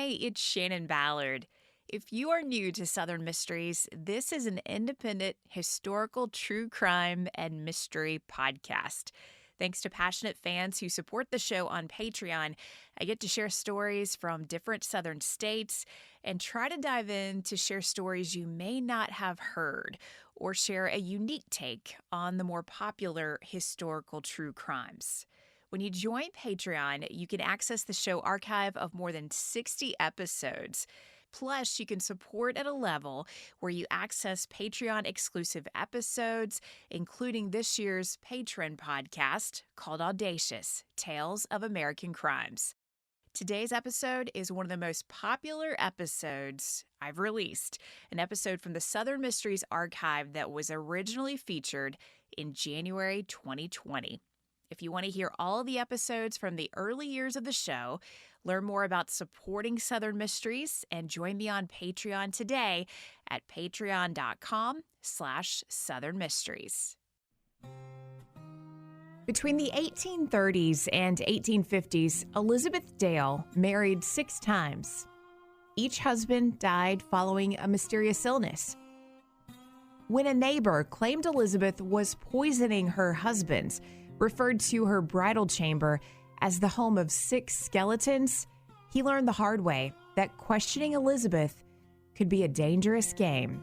Hi, it's Shannon Ballard. If you are new to Southern Mysteries, this is an independent historical true crime and mystery podcast. Thanks to passionate fans who support the show on Patreon, I get to share stories from different Southern states and try to dive in to share stories you may not have heard or share a unique take on the more popular historical true crimes. When you join Patreon, you can access the show archive of more than 60 episodes. Plus, you can support at a level where you access Patreon-exclusive episodes, including this year's patron podcast called Audacious: Tales of American Crimes. Today's episode is one of the most popular episodes I've released, an episode from the Southern Mysteries archive that was originally featured in January 2020. If you want to hear all of the episodes from the early years of the show, learn more about supporting Southern Mysteries, and join me on Patreon today at patreon.com/Southern Mysteries. Between the 1830s and 1850s, Elizabeth Dale married 6 times. Each husband died following a mysterious illness. When a neighbor claimed Elizabeth was poisoning her husbands, referred to her bridal chamber as the home of 6 skeletons, he learned the hard way that questioning Elizabeth could be a dangerous game.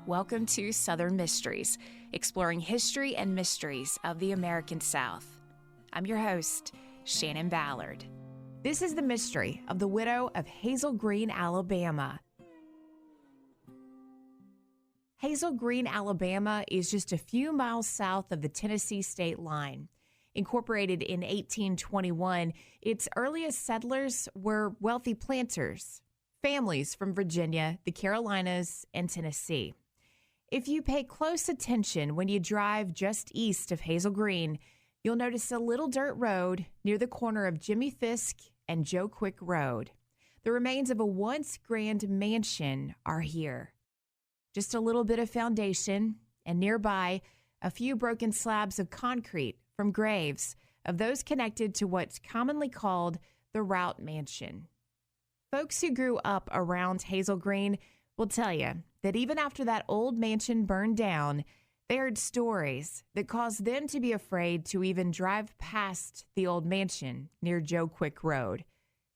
Welcome to Southern Mysteries, exploring history and mysteries of the American South. I'm your host, Shannon Ballard. This is the mystery of the widow of Hazel Green, Alabama. Hazel Green, Alabama is just a few miles south of the Tennessee state line. Incorporated in 1821, its earliest settlers were wealthy planters, families from Virginia, the Carolinas, and Tennessee. If you pay close attention when you drive just east of Hazel Green, you'll notice a little dirt road near the corner of Jimmy Fisk and Joe Quick Road. The remains of a once grand mansion are here. Just a little bit of foundation, and nearby, a few broken slabs of concrete from graves of those connected to what's commonly called the Rout Mansion. Folks who grew up around Hazel Green will tell you that even after that old mansion burned down, they heard stories that caused them to be afraid to even drive past the old mansion near Joe Quick Road.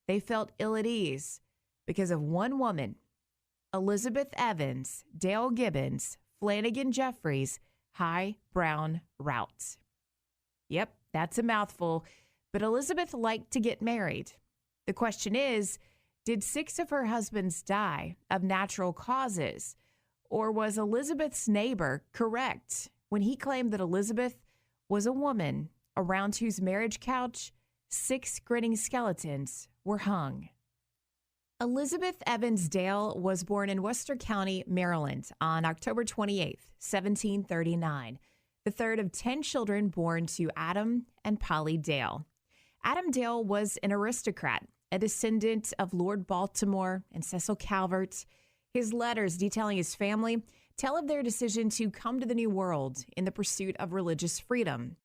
They felt ill at ease because of one woman, Elizabeth Evans, Dale Gibbons, Flanagan Jeffries, High Brown Rout. Yep, that's a mouthful, but Elizabeth liked to get married. The question is, did 6 of her husbands die of natural causes? Or was Elizabeth's neighbor correct when he claimed that Elizabeth was a woman around whose marriage couch 6 grinning skeletons were hung? Elizabeth Evans Dale was born in Worcester County, Maryland on October 28, 1739, the third of 10 children born to Adam and Polly Dale. Adam Dale was an aristocrat, a descendant of Lord Baltimore and Cecil Calvert. His letters detailing his family tell of their decision to come to the New World in the pursuit of religious freedom.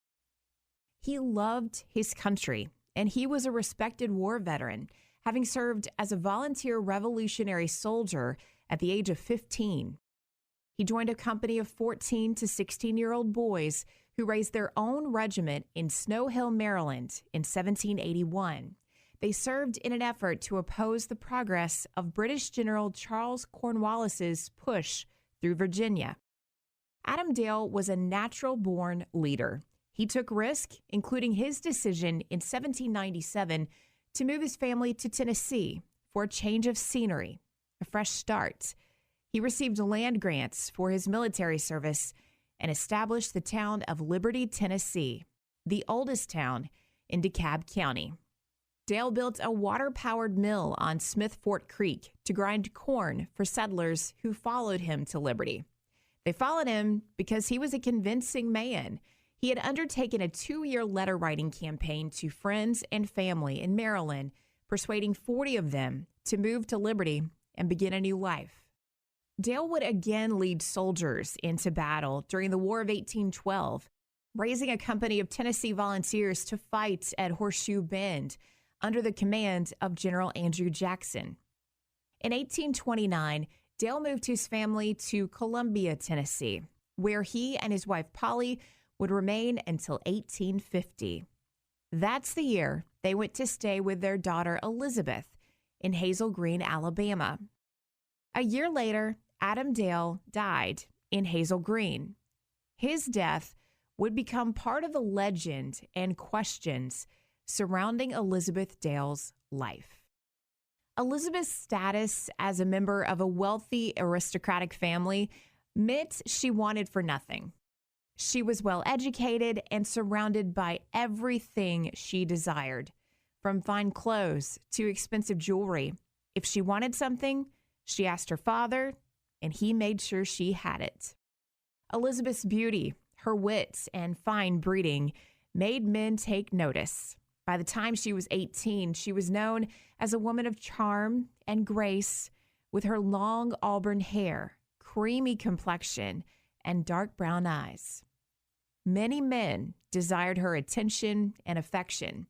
He loved his country, and he was a respected war veteran, having served as a volunteer Revolutionary soldier at the age of 15. He joined a company of 14 to 16-year-old boys who raised their own regiment in Snow Hill, Maryland in 1781. They served in an effort to oppose the progress of British General Charles Cornwallis's push through Virginia. Adam Dale was a natural-born leader. He took risk, including his decision in 1797 to move his family to Tennessee for a change of scenery, a fresh start. He received land grants for his military service and established the town of Liberty, Tennessee, the oldest town in DeKalb County. Dale built a water-powered mill on Smith Fort Creek to grind corn for settlers who followed him to Liberty. They followed him because he was a convincing man. He had undertaken a 2-year letter-writing campaign to friends and family in Maryland, persuading 40 of them to move to Liberty and begin a new life. Dale would again lead soldiers into battle during the War of 1812, raising a company of Tennessee volunteers to fight at Horseshoe Bend under the command of General Andrew Jackson. In 1829, Dale moved his family to Columbia, Tennessee, where he and his wife Polly would remain until 1850. That's the year they went to stay with their daughter Elizabeth in Hazel Green, Alabama. A year later, Adam Dale died in Hazel Green. His death would become part of the legend and questions surrounding Elizabeth Dale's life. Elizabeth's status as a member of a wealthy aristocratic family meant she wanted for nothing. She was well educated and surrounded by everything she desired, from fine clothes to expensive jewelry. If she wanted something, she asked her father, and he made sure she had it. Elizabeth's beauty, her wits, and fine breeding made men take notice. By the time she was 18, she was known as a woman of charm and grace, with her long auburn hair, creamy complexion, and dark brown eyes. Many men desired her attention and affection,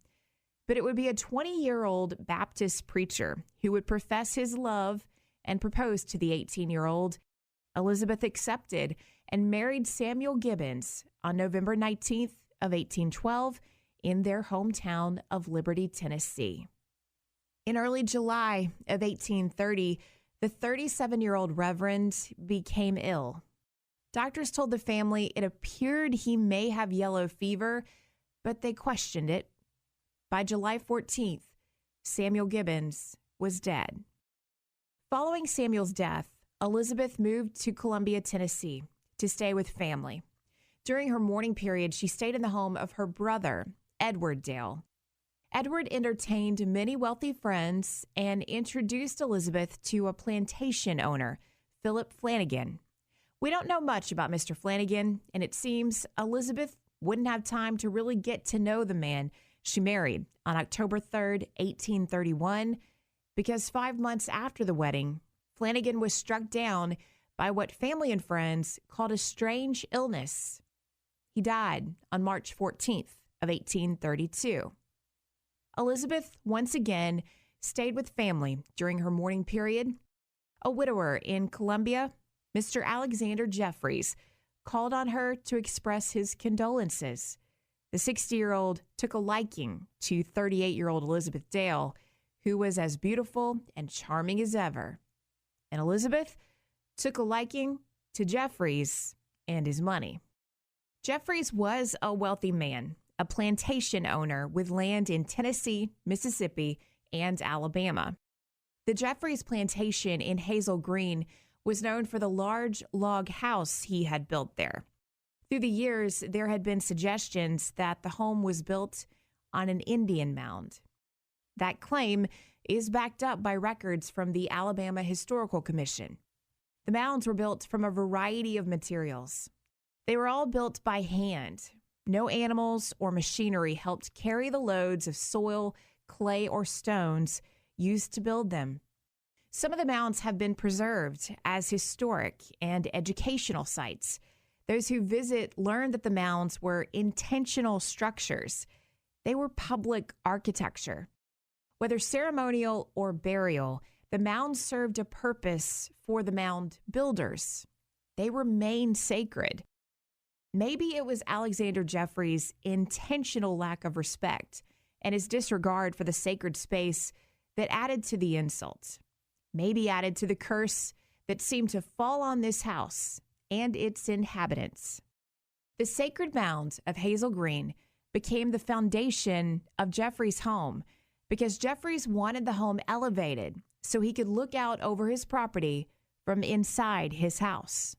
but it would be a 20-year-old Baptist preacher who would profess his love and propose to the 18-year-old. Elizabeth accepted and married Samuel Gibbons on November 19th of 1812 in their hometown of Liberty, Tennessee. In early July of 1830, the 37-year-old Reverend became ill. Doctors told the family it appeared he may have yellow fever, but they questioned it. By July 14th, Samuel Gibbons was dead. Following Samuel's death, Elizabeth moved to Columbia, Tennessee, to stay with family. During her mourning period, she stayed in the home of her brother, Edward Dale. Edward entertained many wealthy friends and introduced Elizabeth to a plantation owner, Philip Flanagan. We don't know much about Mr. Flanagan, and it seems Elizabeth wouldn't have time to really get to know the man she married on October 3rd, 1831, because 5 months after the wedding, Flanagan was struck down by what family and friends called a strange illness. He died on March 14th of 1832. Elizabeth once again stayed with family during her mourning period. A widower in Columbia, Mr. Alexander Jeffries, called on her to express his condolences. The 60-year-old took a liking to 38-year-old Elizabeth Dale, who was as beautiful and charming as ever. And Elizabeth took a liking to Jeffries and his money. Jeffries was a wealthy man, a plantation owner with land in Tennessee, Mississippi, and Alabama. The Jeffries plantation in Hazel Green was known for the large log house he had built there. Through the years, there had been suggestions that the home was built on an Indian mound. That claim is backed up by records from the Alabama Historical Commission. The mounds were built from a variety of materials. They were all built by hand. No animals or machinery helped carry the loads of soil, clay, or stones used to build them. Some of the mounds have been preserved as historic and educational sites. Those who visit learn that the mounds were intentional structures. They were public architecture. Whether ceremonial or burial, the mounds served a purpose for the mound builders. They remained sacred. Maybe it was Alexander Jeffries' intentional lack of respect and his disregard for the sacred space that added to the insult. Maybe added to the curse that seemed to fall on this house and its inhabitants. The sacred mound of Hazel Green became the foundation of Jeffries' home because Jeffries wanted the home elevated so he could look out over his property from inside his house.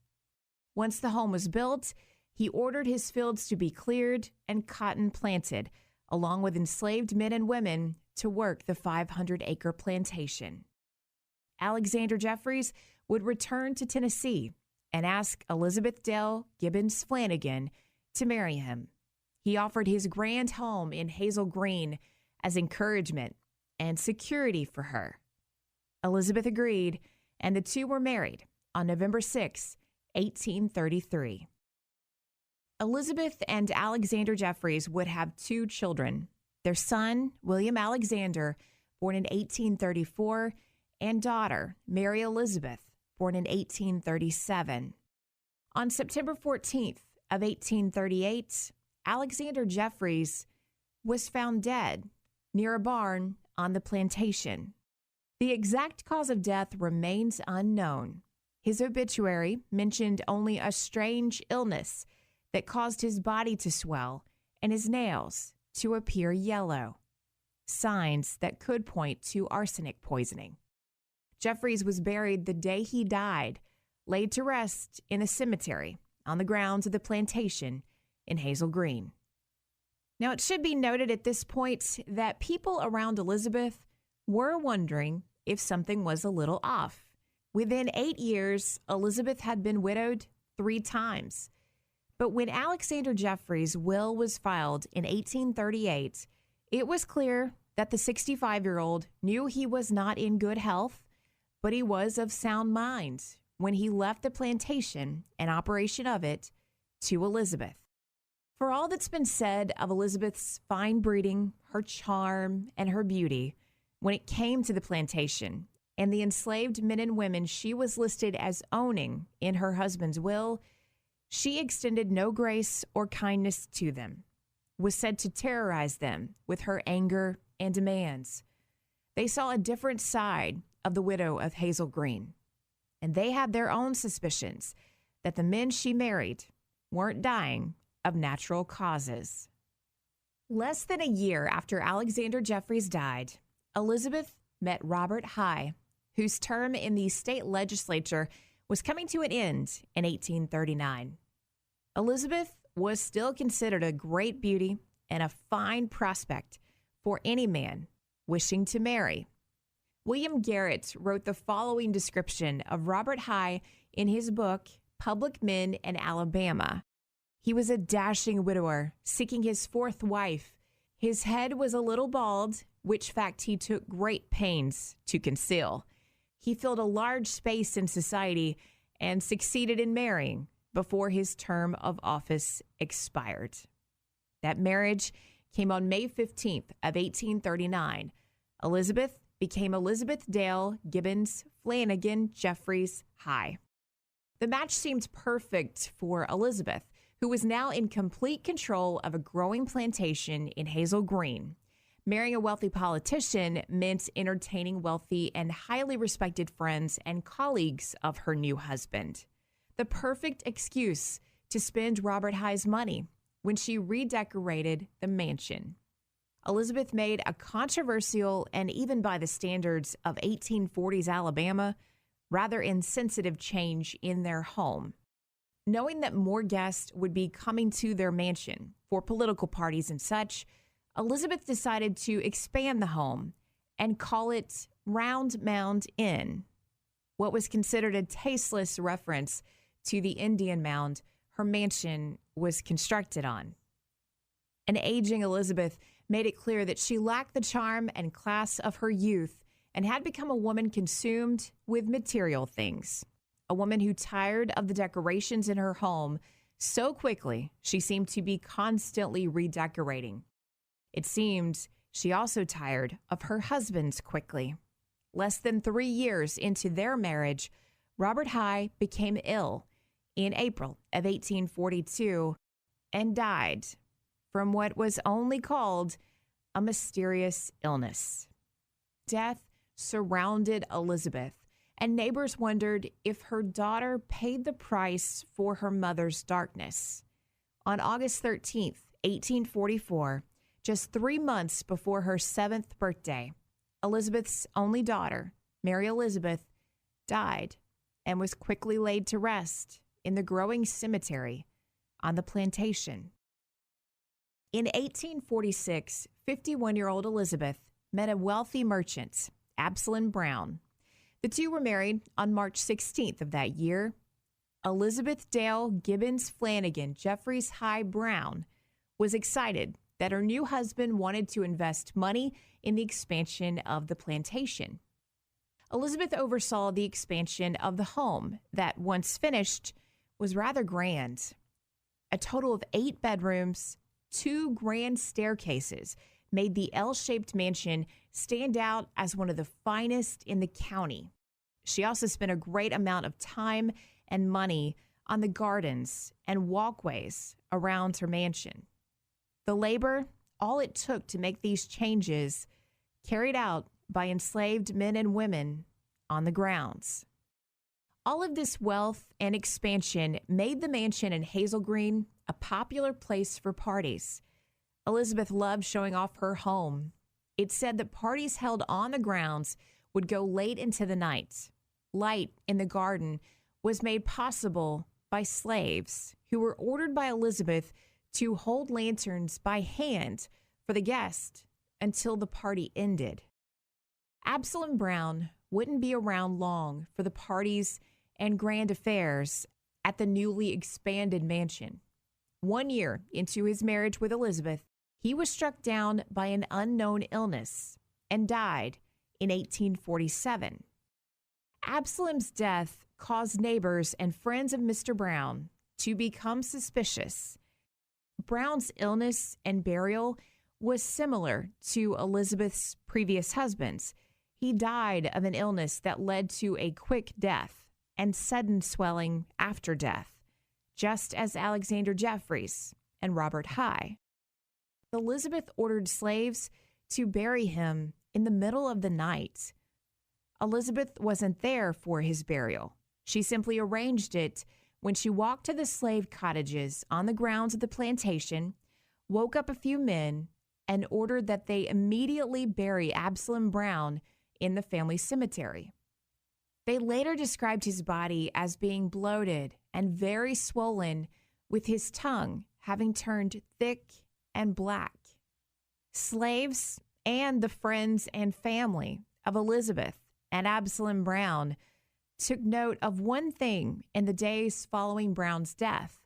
Once the home was built, he ordered his fields to be cleared and cotton planted, along with enslaved men and women to work the 500-acre plantation. Alexander Jeffries would return to Tennessee and ask Elizabeth Dale Gibbons Flanagan to marry him. He offered his grand home in Hazel Green as encouragement and security for her. Elizabeth agreed, and the two were married on November 6, 1833. Elizabeth and Alexander Jeffries would have 2 children, their son, William Alexander, born in 1834, and daughter, Mary Elizabeth, born in 1837. On September 14th of 1838, Alexander Jeffries was found dead near a barn on the plantation. The exact cause of death remains unknown. His obituary mentioned only a strange illness that caused his body to swell and his nails to appear yellow, signs that could point to arsenic poisoning. Jeffries was buried the day he died, laid to rest in a cemetery on the grounds of the plantation in Hazel Green. Now, it should be noted at this point that people around Elizabeth were wondering if something was a little off. Within 8 years, Elizabeth had been widowed 3 times. But when Alexander Jeffries' will was filed in 1838, it was clear that the 65-year-old knew he was not in good health, but he was of sound mind when he left the plantation and operation of it to Elizabeth. For all that's been said of Elizabeth's fine breeding, her charm, and her beauty, when it came to the plantation and the enslaved men and women she was listed as owning in her husband's will, she extended no grace or kindness to them, was said to terrorize them with her anger and demands. They saw a different side of the widow of Hazel Green, and they had their own suspicions that the men she married weren't dying of natural causes. Less than a year after Alexander Jeffries died, Elizabeth met Robert High, whose term in the state legislature was coming to an end in 1839. Elizabeth was still considered a great beauty and a fine prospect for any man wishing to marry. William Garrett wrote the following description of Robert High in his book, Public Men in Alabama. He was a dashing widower, seeking his 4th wife. His head was a little bald, which fact he took great pains to conceal. He filled a large space in society and succeeded in marrying before his term of office expired. That marriage came on May 15th of 1839. Elizabeth became Elizabeth Dale Gibbons Flanagan Jeffries High. The match seemed perfect for Elizabeth, who was now in complete control of a growing plantation in Hazel Green. Marrying a wealthy politician meant entertaining wealthy and highly respected friends and colleagues of her new husband. The perfect excuse to spend Robert High's money when she redecorated the mansion. Elizabeth made a controversial and, even by the standards of 1840s Alabama, rather insensitive change in their home. Knowing that more guests would be coming to their mansion for political parties and such, Elizabeth decided to expand the home and call it Round Mound Inn, what was considered a tasteless reference to the Indian mound her mansion was constructed on. An aging Elizabeth made it clear that she lacked the charm and class of her youth and had become a woman consumed with material things. A woman who tired of the decorations in her home so quickly she seemed to be constantly redecorating. It seemed she also tired of her husband's quickly. Less than 3 years into their marriage, Robert High became ill in April of 1842 and died from what was only called a mysterious illness. Death surrounded Elizabeth, and neighbors wondered if her daughter paid the price for her mother's darkness. On August 13th, 1844, just 3 months before her 7th birthday, Elizabeth's only daughter, Mary Elizabeth, died and was quickly laid to rest in the growing cemetery on the plantation. In 1846, 51-year-old Elizabeth met a wealthy merchant, Absalom Brown. The two were married on March 16th of that year. Elizabeth Dale Gibbons Flanagan Jeffries High Brown was excited that her new husband wanted to invest money in the expansion of the plantation. Elizabeth oversaw the expansion of the home that, once finished, was rather grand. A total of 8 bedrooms, 2 grand staircases, made the L-shaped mansion stand out as one of the finest in the county. She also spent a great amount of time and money on the gardens and walkways around her mansion. The labor, all it took to make these changes, carried out by enslaved men and women on the grounds. All of this wealth and expansion made the mansion in Hazel Green a popular place for parties. Elizabeth loved showing off her home. It's said that parties held on the grounds would go late into the night. Light in the garden was made possible by slaves who were ordered by Elizabeth to hold lanterns by hand for the guest until the party ended. Absalom Brown wouldn't be around long for the parties and grand affairs at the newly expanded mansion. 1 year into his marriage with Elizabeth, he was struck down by an unknown illness and died in 1847. Absalom's death caused neighbors and friends of Mr. Brown to become suspicious. Brown's illness and burial was similar to Elizabeth's previous husband's. He died of an illness that led to a quick death and sudden swelling after death, just as Alexander Jeffreys and Robert High. Elizabeth ordered slaves to bury him in the middle of the night. Elizabeth wasn't there for his burial. She simply arranged it when she walked to the slave cottages on the grounds of the plantation, woke up a few men, and ordered that they immediately bury Absalom Brown in the family cemetery. They later described his body as being bloated and very swollen, with his tongue having turned thick and black. Slaves and the friends and family of Elizabeth and Absalom Brown took note of one thing in the days following Brown's death.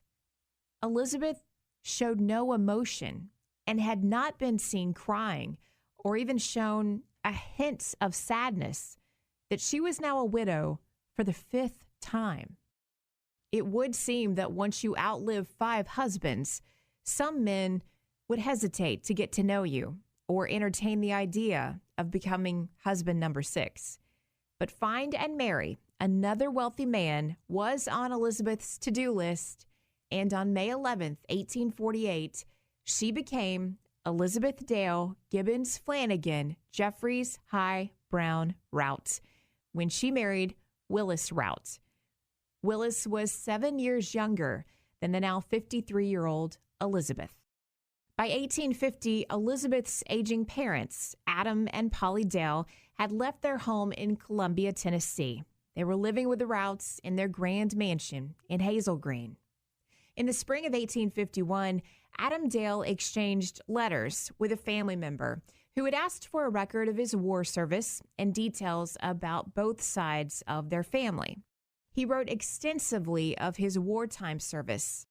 Elizabeth showed no emotion and had not been seen crying or even shown a hint of sadness that she was now a widow for the 5th time. It would seem that once you outlive 5 husbands, some men would hesitate to get to know you or entertain the idea of becoming husband number 6. But find and marry another wealthy man was on Elizabeth's to-do list, and on May 11th, 1848, she became Elizabeth Dale Gibbons Flanagan Jeffreys High Brown Rout when she married Willis Rout. Willis was 7 years younger than the now 53-year-old Elizabeth. By 1850, Elizabeth's aging parents, Adam and Polly Dale, had left their home in Columbia, Tennessee. They were living with the Routs in their grand mansion in Hazel Green. In the spring of 1851, Adam Dale exchanged letters with a family member who had asked for a record of his war service and details about both sides of their family. He wrote extensively of his wartime service,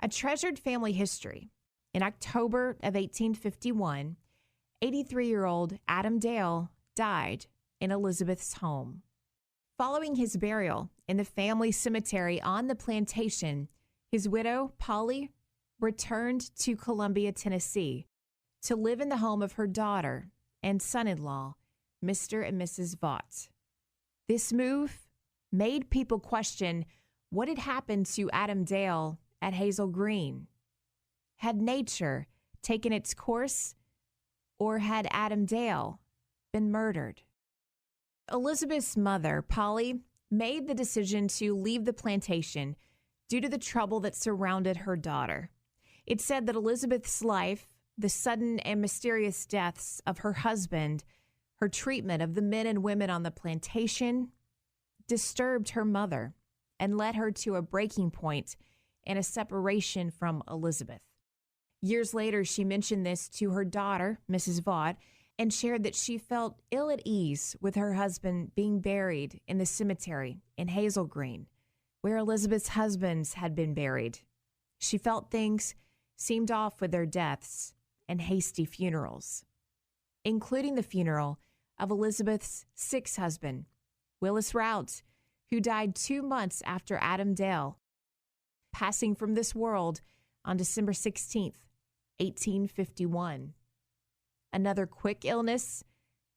a treasured family history. In October of 1851, 83-year-old Adam Dale died in Elizabeth's home. Following his burial in the family cemetery on the plantation, his widow, Polly, returned to Columbia, Tennessee, to live in the home of her daughter and son-in-law, Mr. and Mrs. Vaught. This move made people question what had happened to Adam Dale at Hazel Green. Had nature taken its course, or had Adam Dale been murdered? Elizabeth's mother, Polly, made the decision to leave the plantation due to the trouble that surrounded her daughter. It said that Elizabeth's life, the sudden and mysterious deaths of her husband, her treatment of the men and women on the plantation, disturbed her mother and led her to a breaking point and a separation from Elizabeth. Years later, she mentioned this to her daughter, Mrs. Vaught, and shared that she felt ill at ease with her husband being buried in the cemetery in Hazel Green, where Elizabeth's husbands had been buried. She felt things seemed off with their deaths and hasty funerals, including the funeral of Elizabeth's 6th husband, Willis Rout, who died 2 months after Adam Dale, passing from this world on December 16th, 1851. another quick illness,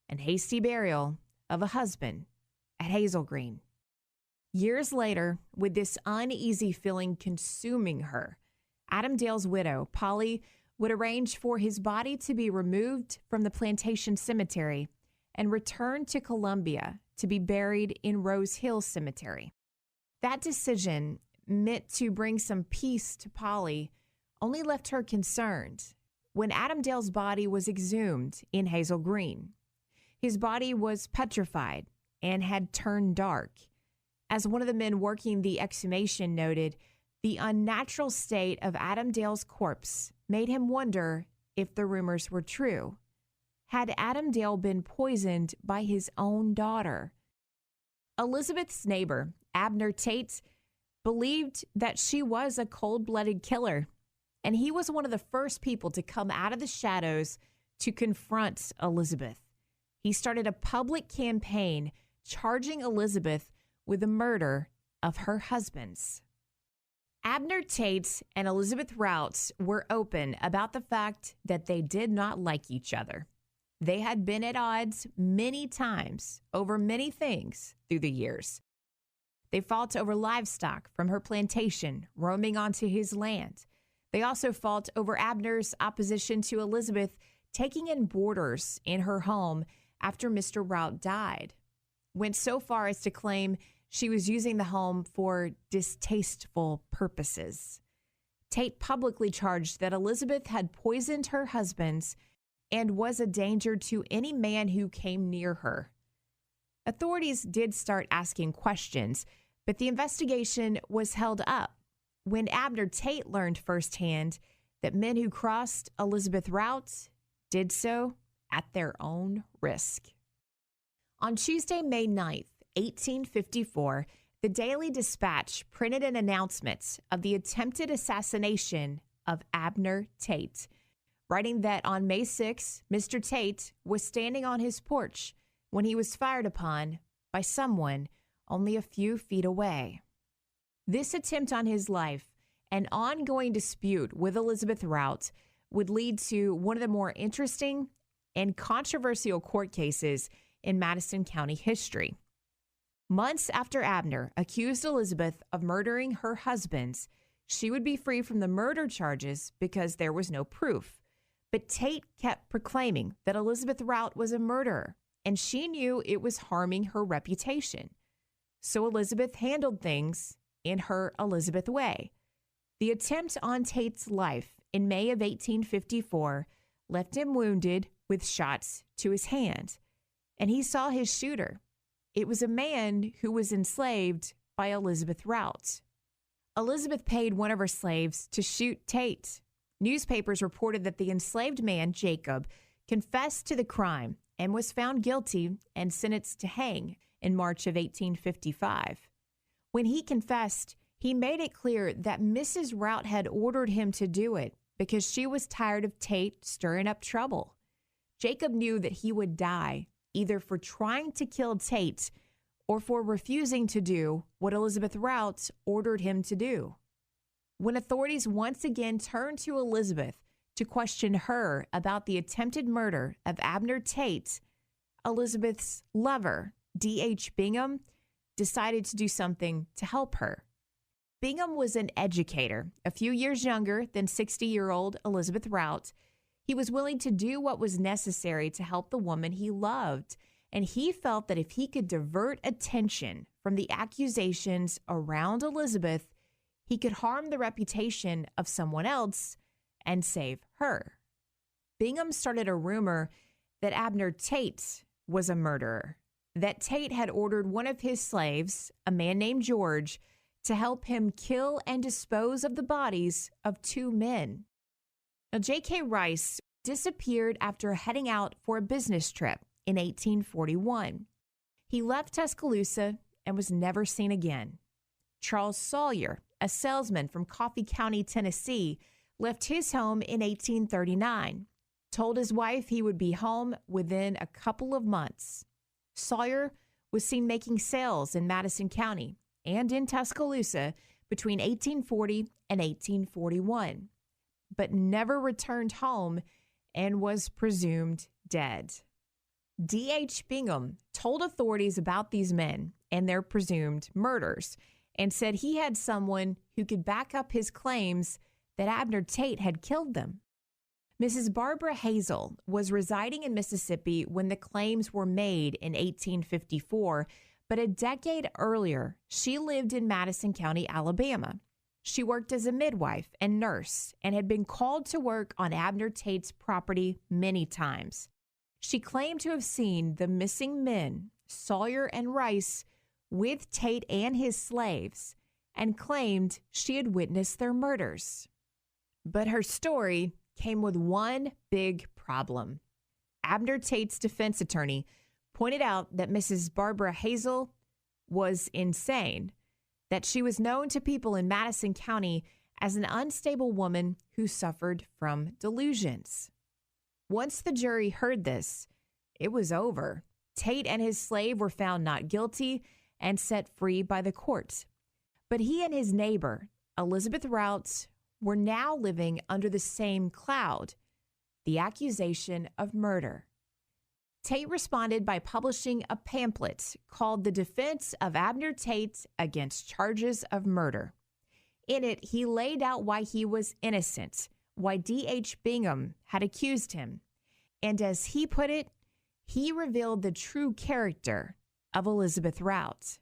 and hasty burial of a husband at Hazel Green. Years later, with this uneasy feeling consuming her, Adam Dale's widow, Polly, would arrange for his body to be removed from the plantation cemetery and returned to Columbia to be buried in Rose Hill Cemetery. That decision, meant to bring some peace to Polly, only left her concerned when Adam Dale's body was exhumed in Hazel Green. His body was petrified and had turned dark. As one of the men working the exhumation noted, the unnatural state of Adam Dale's corpse made him wonder if the rumors were true. Had Adam Dale been poisoned by his own daughter? Elizabeth's neighbor, Abner Tate, believed that she was a cold-blooded killer, and he was one of the first people to come out of the shadows to confront Elizabeth. He started a public campaign charging Elizabeth with the murder of her husbands. Abner Tate and Elizabeth Rout were open about the fact that they did not like each other. They had been at odds many times over many things through the years. They fought over livestock from her plantation roaming onto his land. They also fought over Abner's opposition to Elizabeth taking in boarders in her home after Mr. Rout died. Went so far as to claim she was using the home for distasteful purposes. Tate publicly charged that Elizabeth had poisoned her husbands and was a danger to any man who came near her. Authorities did start asking questions, but the investigation was held up when Abner Tate learned firsthand that men who crossed Elizabeth Rout did so at their own risk. On Tuesday, May 9th, 1854, the Daily Dispatch printed an announcement of the attempted assassination of Abner Tate, writing that on May 6, Mr. Tate was standing on his porch when he was fired upon by someone only a few feet away. This attempt on his life, an ongoing dispute with Elizabeth Rout, would lead to one of the more interesting and controversial court cases in Madison County history. Months after Abner accused Elizabeth of murdering her husbands, she would be free from the murder charges because there was no proof. But Tate kept proclaiming that Elizabeth Rout was a murderer, and she knew it was harming her reputation. So Elizabeth handled things in her Elizabeth way. The attempt on Tate's life in May of 1854 left him wounded with shots to his hand, and he saw his shooter. It was a man who was enslaved by Elizabeth Rout. Elizabeth paid one of her slaves to shoot Tate. Newspapers reported that the enslaved man, Jacob, confessed to the crime and was found guilty and sentenced to hang in March of 1855. When he confessed, he made it clear that Mrs. Rout had ordered him to do it because she was tired of Tate stirring up trouble. Jacob knew that he would die either for trying to kill Tate or for refusing to do what Elizabeth Rout ordered him to do. When authorities once again turned to Elizabeth to question her about the attempted murder of Abner Tate, Elizabeth's lover, D.H. Bingham, decided to do something to help her. Bingham was an educator, a few years younger than 60-year-old Elizabeth Rout. He was willing to do what was necessary to help the woman he loved, and he felt that if he could divert attention from the accusations around Elizabeth, he could harm the reputation of someone else and save her. Bingham started a rumor that Abner Tate was a murderer, that Tate had ordered one of his slaves, a man named George, to help him kill and dispose of the bodies of two men. Now, J.K. Rice disappeared after heading out for a business trip in 1841. He left Tuscaloosa and was never seen again. Charles Sawyer, a salesman from Coffee County, Tennessee, left his home in 1839, told his wife he would be home within a couple of months. Sawyer was seen making sales in Madison County and in Tuscaloosa between 1840 and 1841, but never returned home and was presumed dead. D.H. Bingham told authorities about these men and their presumed murders and said he had someone who could back up his claims that Abner Tate had killed them. Mrs. Barbara Hazel was residing in Mississippi when the claims were made in 1854, but a decade earlier, she lived in Madison County, Alabama. She worked as a midwife and nurse and had been called to work on Abner Tate's property many times. She claimed to have seen the missing men, Sawyer and Rice, with Tate and his slaves, and claimed she had witnessed their murders. But her story came with one big problem. Abner Tate's defense attorney pointed out that Mrs. Barbara Hazel was insane, that she was known to people in Madison County as an unstable woman who suffered from delusions. Once the jury heard this, it was over. Tate and his slave were found not guilty and set free by the court. But he and his neighbor, Elizabeth Rout, were now living under the same cloud, the accusation of murder. Tate responded by publishing a pamphlet called The Defense of Abner Tate Against Charges of Murder. In it, he laid out why he was innocent, why D.H. Bingham had accused him, and as he put it, he revealed the true character of Elizabeth Rout.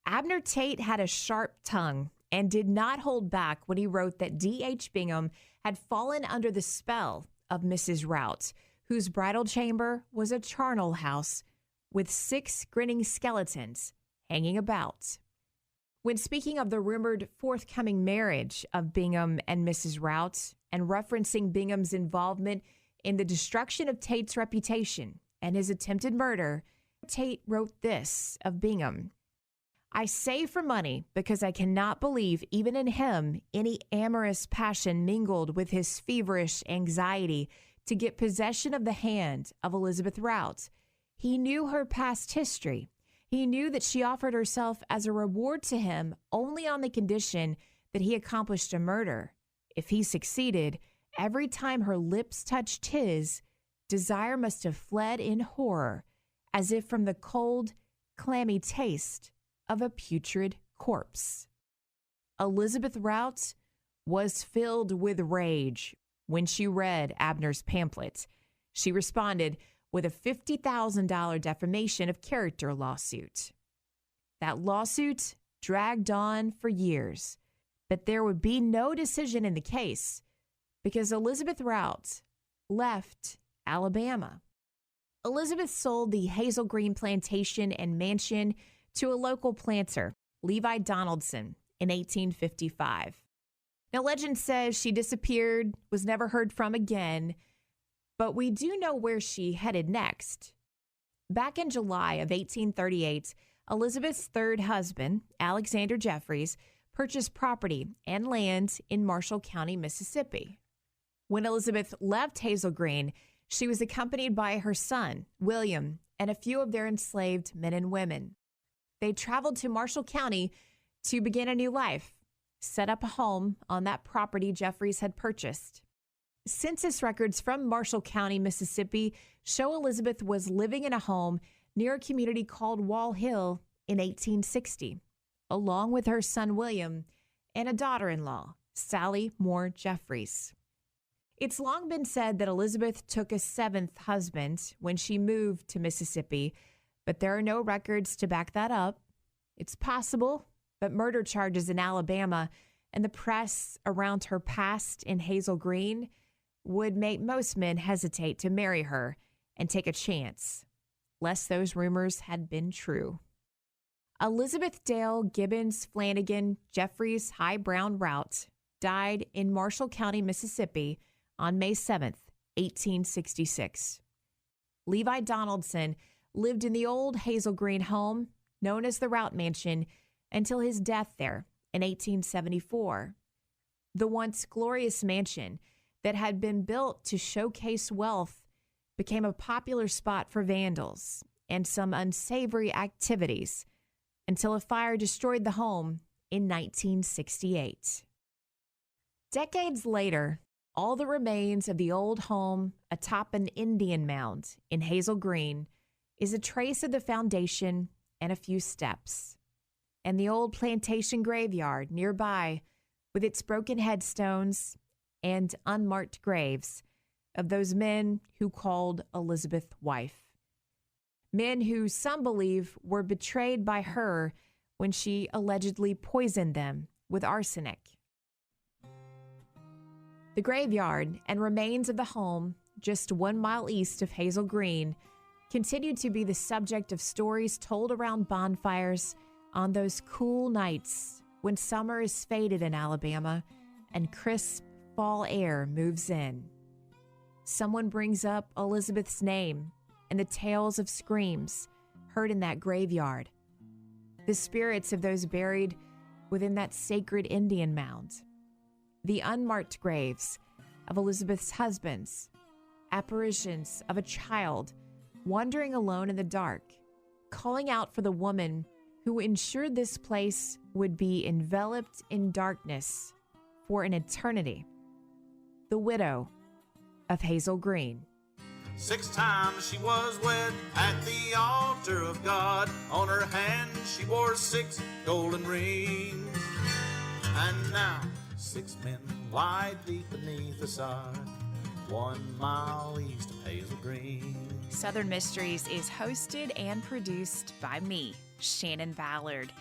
Abner Tate had a sharp tongue and did not hold back when he wrote that D.H. Bingham had fallen under the spell of Mrs. Rout, whose bridal chamber was a charnel house with 6 grinning skeletons hanging about. When speaking of the rumored forthcoming marriage of Bingham and Mrs. Rout and referencing Bingham's involvement in the destruction of Tate's reputation and his attempted murder, Tate wrote this of Bingham: "I say for money because I cannot believe even in him any amorous passion mingled with his feverish anxiety to get possession of the hand of Elizabeth Rout. He knew her past history. He knew that she offered herself as a reward to him only on the condition that he accomplished a murder. If he succeeded, every time her lips touched his, desire must have fled in horror, as if from the cold, clammy taste of a putrid corpse." Elizabeth Rout was filled with rage when she read Abner's pamphlet. She responded with a $50,000 defamation of character lawsuit. That lawsuit dragged on for years, but there would be no decision in the case because Elizabeth Rout left Alabama. Elizabeth sold the Hazel Green plantation and mansion to a local planter, Levi Donaldson, in 1855. Now, legend says she disappeared, was never heard from again, but we do know where she headed next. Back in July of 1838, Elizabeth's third husband, Alexander Jeffries, purchased property and land in Marshall County, Mississippi. When Elizabeth left Hazel Green, she was accompanied by her son, William, and a few of their enslaved men and women. They traveled to Marshall County to begin a new life, set up a home on that property Jeffries had purchased. Census records from Marshall County, Mississippi, show Elizabeth was living in a home near a community called Wall Hill in 1860, along with her son William and a daughter-in-law, Sally Moore Jeffries. It's long been said that Elizabeth took a seventh husband when she moved to Mississippi, but there are no records to back that up. It's possible, but murder charges in Alabama and the press around her past in Hazel Green would make most men hesitate to marry her and take a chance, lest those rumors had been true. Elizabeth Dale Gibbons Flanagan Jeffries High Brown Rout died in Marshall County, Mississippi on May 7th, 1866. Levi Donaldson lived in the old Hazel Green home known as the Rout Mansion until his death there in 1874. The once glorious mansion that had been built to showcase wealth became a popular spot for vandals and some unsavory activities until a fire destroyed the home in 1968. Decades later, all the remains of the old home atop an Indian mound in Hazel Green is a trace of the foundation and a few steps. And the old plantation graveyard nearby with its broken headstones and unmarked graves of those men who called Elizabeth wife. Men who some believe were betrayed by her when she allegedly poisoned them with arsenic. The graveyard and remains of the home just 1 mile east of Hazel Green continue to be the subject of stories told around bonfires on those cool nights when summer is faded in Alabama and crisp fall air moves in. Someone brings up Elizabeth's name and the tales of screams heard in that graveyard, the spirits of those buried within that sacred Indian mound, the unmarked graves of Elizabeth's husbands, apparitions of a child wandering alone in the dark, calling out for the woman who ensured this place would be enveloped in darkness for an eternity, the widow of Hazel Green. 6 times she was wed at the altar of God. On her hand she wore 6 golden rings. And now 6 men lie deep beneath the sod, 1 mile east of Hazel Green. Southern Mysteries is hosted and produced by me, Shannon Ballard.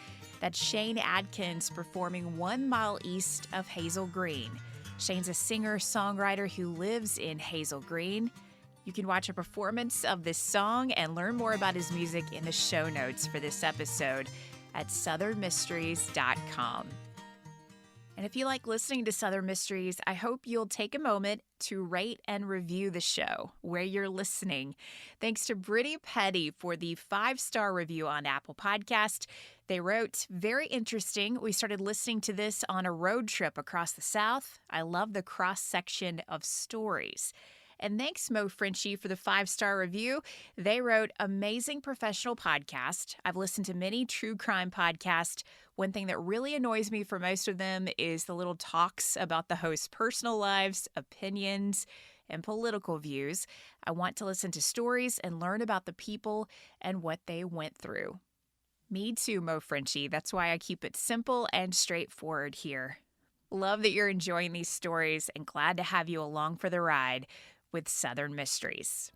That's Shane Adkins performing 1 mile east of Hazel Green. Shane's a singer-songwriter who lives in Hazel Green. You can watch a performance of this song and learn more about his music in the show notes for this episode at southernmysteries.com. And if you like listening to Southern Mysteries, I hope you'll take a moment to rate and review the show where you're listening. Thanks to Brittany Petty for the 5-star review on Apple Podcast. They wrote, "Very interesting. We started listening to this on a road trip across the South. I love the cross-section of stories." And thanks, Mo Frenchie, for the 5-star review. They wrote, "Amazing professional podcast. I've listened to many true crime podcasts. One thing that really annoys me for most of them is the little talks about the host's personal lives, opinions, and political views. I want to listen to stories and learn about the people and what they went through." Me too, Mo Frenchie. That's why I keep it simple and straightforward here. Love that you're enjoying these stories and glad to have you along for the ride with Southern Mysteries.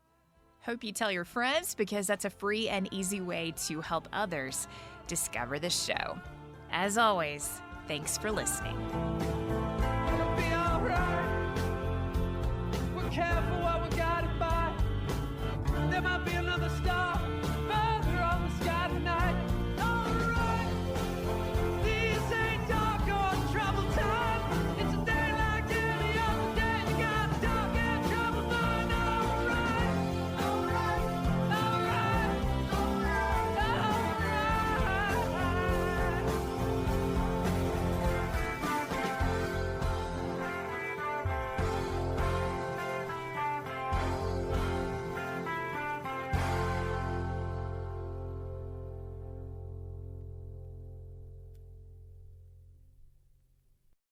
Hope you tell your friends because that's a free and easy way to help others discover the show. As always, thanks for listening. It'll be all right. We're careful.